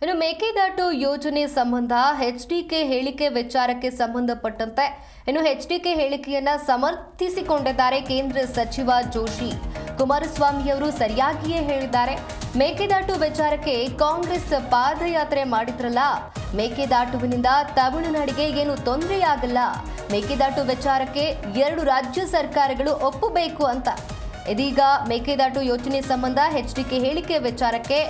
ಇನ್ನು ಮೇಕೆದಾಟು ಯೋಜನೆ ಸಂಬಂಧ ಎಚ್ಡಿಕೆ ಹೇಳಿಕೆ ವಿಚಾರಕ್ಕೆ ಸಂಬಂಧಪಟ್ಟಂತೆ ಎಚ್ಡಿಕೆ ಹೇಳಿಕೆಯನ್ನ ಸಮರ್ಥಿಸಿಕೊಂಡಿದ್ದಾರೆ ಕೇಂದ್ರ ಸಚಿವ ಜೋಶಿ. ಕುಮಾರಸ್ವಾಮಿ ಅವರು ಸರಿಯಾಗಿಯೇ ಹೇಳಿದ್ದಾರೆ. ಮೇಕೆದಾಟು ವಿಚಾರಕ್ಕೆ ಕಾಂಗ್ರೆಸ್ ಪಾದಯಾತ್ರೆ ಮಾಡಿದ್ರಲ್ಲ, ಮೇಕೆದಾಟುವಿನಿಂದ ತಮಿಳುನಾಡಿಗೆ ಏನು ತೊಂದರೆಯಾಗಲ್ಲ. ಮೇಕೆದಾಟು ವಿಚಾರಕ್ಕೆ 2 ರಾಜ್ಯ ಸರ್ಕಾರಗಳು ಒಪ್ಪಬೇಕು ಅಂತ. ಇದೀಗ ಮೇಕೆದಾಟು ಯೋಜನೆ ಸಂಬಂಧ ಎಚ್ಡಿಕೆ ಹೇಳಿಕೆ ವಿಚಾರಕ್ಕೆ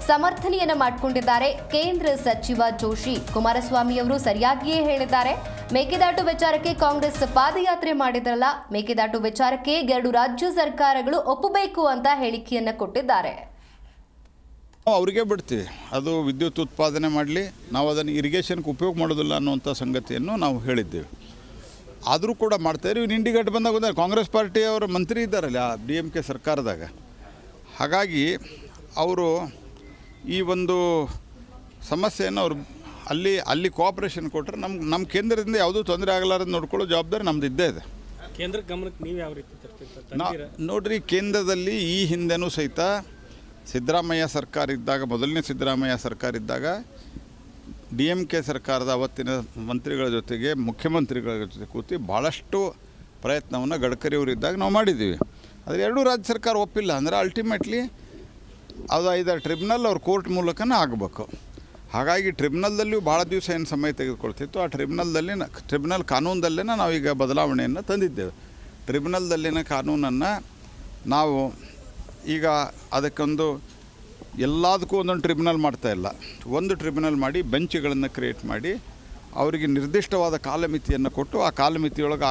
ಸಮರ್ಥನೆಯನ್ನ ಮಾಡಿಕೊಂಡಿದ್ದಾರೆ ಕೇಂದ್ರ ಸಚಿವ ಜೋಶಿ. ಕುಮಾರಸ್ವಾಮಿ ಅವರು ಸರಿಯಾಗಿಯೇ ಹೇಳಿದ್ದಾರೆ. ಮೇಕೆದಾಟು ವಿಚಾರಕ್ಕೆ ಕಾಂಗ್ರೆಸ್ ಪಾದಯಾತ್ರೆ ಮಾಡಿದ್ರಲ್ಲ, ಮೇಕೆದಾಟು ವಿಚಾರಕ್ಕೆ 2 ರಾಜ್ಯ ಸರ್ಕಾರಗಳು ಒಪ್ಪಬೇಕು ಅಂತ ಹೇಳಿಕೆಯನ್ನ ಕೊಟ್ಟಿದ್ದಾರೆ. ಅವರಿಗೆ ಬಿಡ್ತೀವಿ, ಅದು ವಿದ್ಯುತ್ ಉತ್ಪಾದನೆ ಮಾಡಲಿ, ನಾವು ಅದನ್ನು ಇರಿಗೇಷನ್ಗೆ ಉಪಯೋಗ ಮಾಡೋದಿಲ್ಲ ಅನ್ನುವಂಥ ಸಂಗತಿಯನ್ನು ನಾವು ಹೇಳಿದ್ದೇವೆ. ಆದರೂ ಕೂಡ ಮಾಡ್ತಾಯಿರಿ. ಇನ್ನು ಇಂಡಿಗೇಟ್ ಬಂದಾಗ ಕಾಂಗ್ರೆಸ್ ಪಾರ್ಟಿಯವರು ಮಂತ್ರಿ ಇದ್ದಾರಲ್ಲ DMK ಸರ್ಕಾರದಾಗ, ಹಾಗಾಗಿ ಅವರು ಈ ಒಂದು ಸಮಸ್ಯೆಯನ್ನು ಅವರು ಅಲ್ಲಿ ಕೋಆಪರೇಷನ್ ಕೊಟ್ಟರೆ ನಮ್ಮ ಕೇಂದ್ರದಿಂದ ಯಾವುದೂ ತೊಂದರೆ ಆಗಲಾರದು ನೋಡ್ಕೊಳ್ಳೋ ಜವಾಬ್ದಾರಿ ನಮ್ದು ಇದ್ದೇ ಇದೆ. ಕೇಂದ್ರ ಗಮನಕ್ಕೆ ನೀವು ಯಾವ ರೀತಿ ತರ್ತೀರಿ? ನೋಡ್ರಿ, ಕೇಂದ್ರದಲ್ಲಿ ಈ ಹಿಂದೆನೂ ಸಹಿತ ಸಿದ್ದರಾಮಯ್ಯ ಸರ್ಕಾರ ಇದ್ದಾಗ, ಮೊದಲನೇ ಸಿದ್ದರಾಮಯ್ಯ ಸರ್ಕಾರ ಇದ್ದಾಗ DMK ಸರ್ಕಾರದ ಅವತ್ತಿನ ಮಂತ್ರಿಗಳ ಜೊತೆಗೆ ಮುಖ್ಯಮಂತ್ರಿಗಳ ಜೊತೆ ಕೂತು ಭಾಳಷ್ಟು ಪ್ರಯತ್ನವನ್ನು ಗಡ್ಕರಿ ಅವರು ಇದ್ದಾಗ ನಾವು ಮಾಡಿದ್ದೀವಿ. ಆದರೆ 2 ರಾಜ್ಯ ಸರ್ಕಾರ ಒಪ್ಪಿಲ್ಲ ಅಂದರೆ ಅಲ್ಟಿಮೇಟ್ಲಿ ಅದು ಐದಾರು ಟ್ರಿಬ್ಯುನಲ್ ಅವ್ರ ಕೋರ್ಟ್ ಮೂಲಕನೇ ಆಗಬೇಕು. ಹಾಗಾಗಿ ಟ್ರಿಬ್ಯುನಲ್ದಲ್ಲಿಯೂ ಭಾಳ ದಿವಸ ಏನು ಸಮಯ ತೆಗೆದುಕೊಳ್ತಿತ್ತು. ಆ ಟ್ರಿಬ್ಯುನಲ್ ಕಾನೂನದಲ್ಲೇ ನಾವೀಗ ಬದಲಾವಣೆಯನ್ನು ತಂದಿದ್ದೇವೆ. ಟ್ರಿಬ್ಯುನಲ್ದಲ್ಲಿನ ಕಾನೂನನ್ನು ನಾವು ಈಗ ಅದಕ್ಕೊಂದು ಎಲ್ಲದಕ್ಕೂ ಒಂದೊಂದು ಟ್ರಿಬ್ಯುನಲ್ ಮಾಡ್ತಾಯಿಲ್ಲ, ಒಂದು ಟ್ರಿಬ್ಯುನಲ್ ಮಾಡಿ ಬೆಂಚ್ಗಳನ್ನು ಕ್ರಿಯೇಟ್ ಮಾಡಿ ಅವರಿಗೆ ನಿರ್ದಿಷ್ಟವಾದ ಕಾಲಮಿತಿಯನ್ನು ಕೊಟ್ಟು ಆ ಕಾಲಮಿತಿಯೊಳಗೆ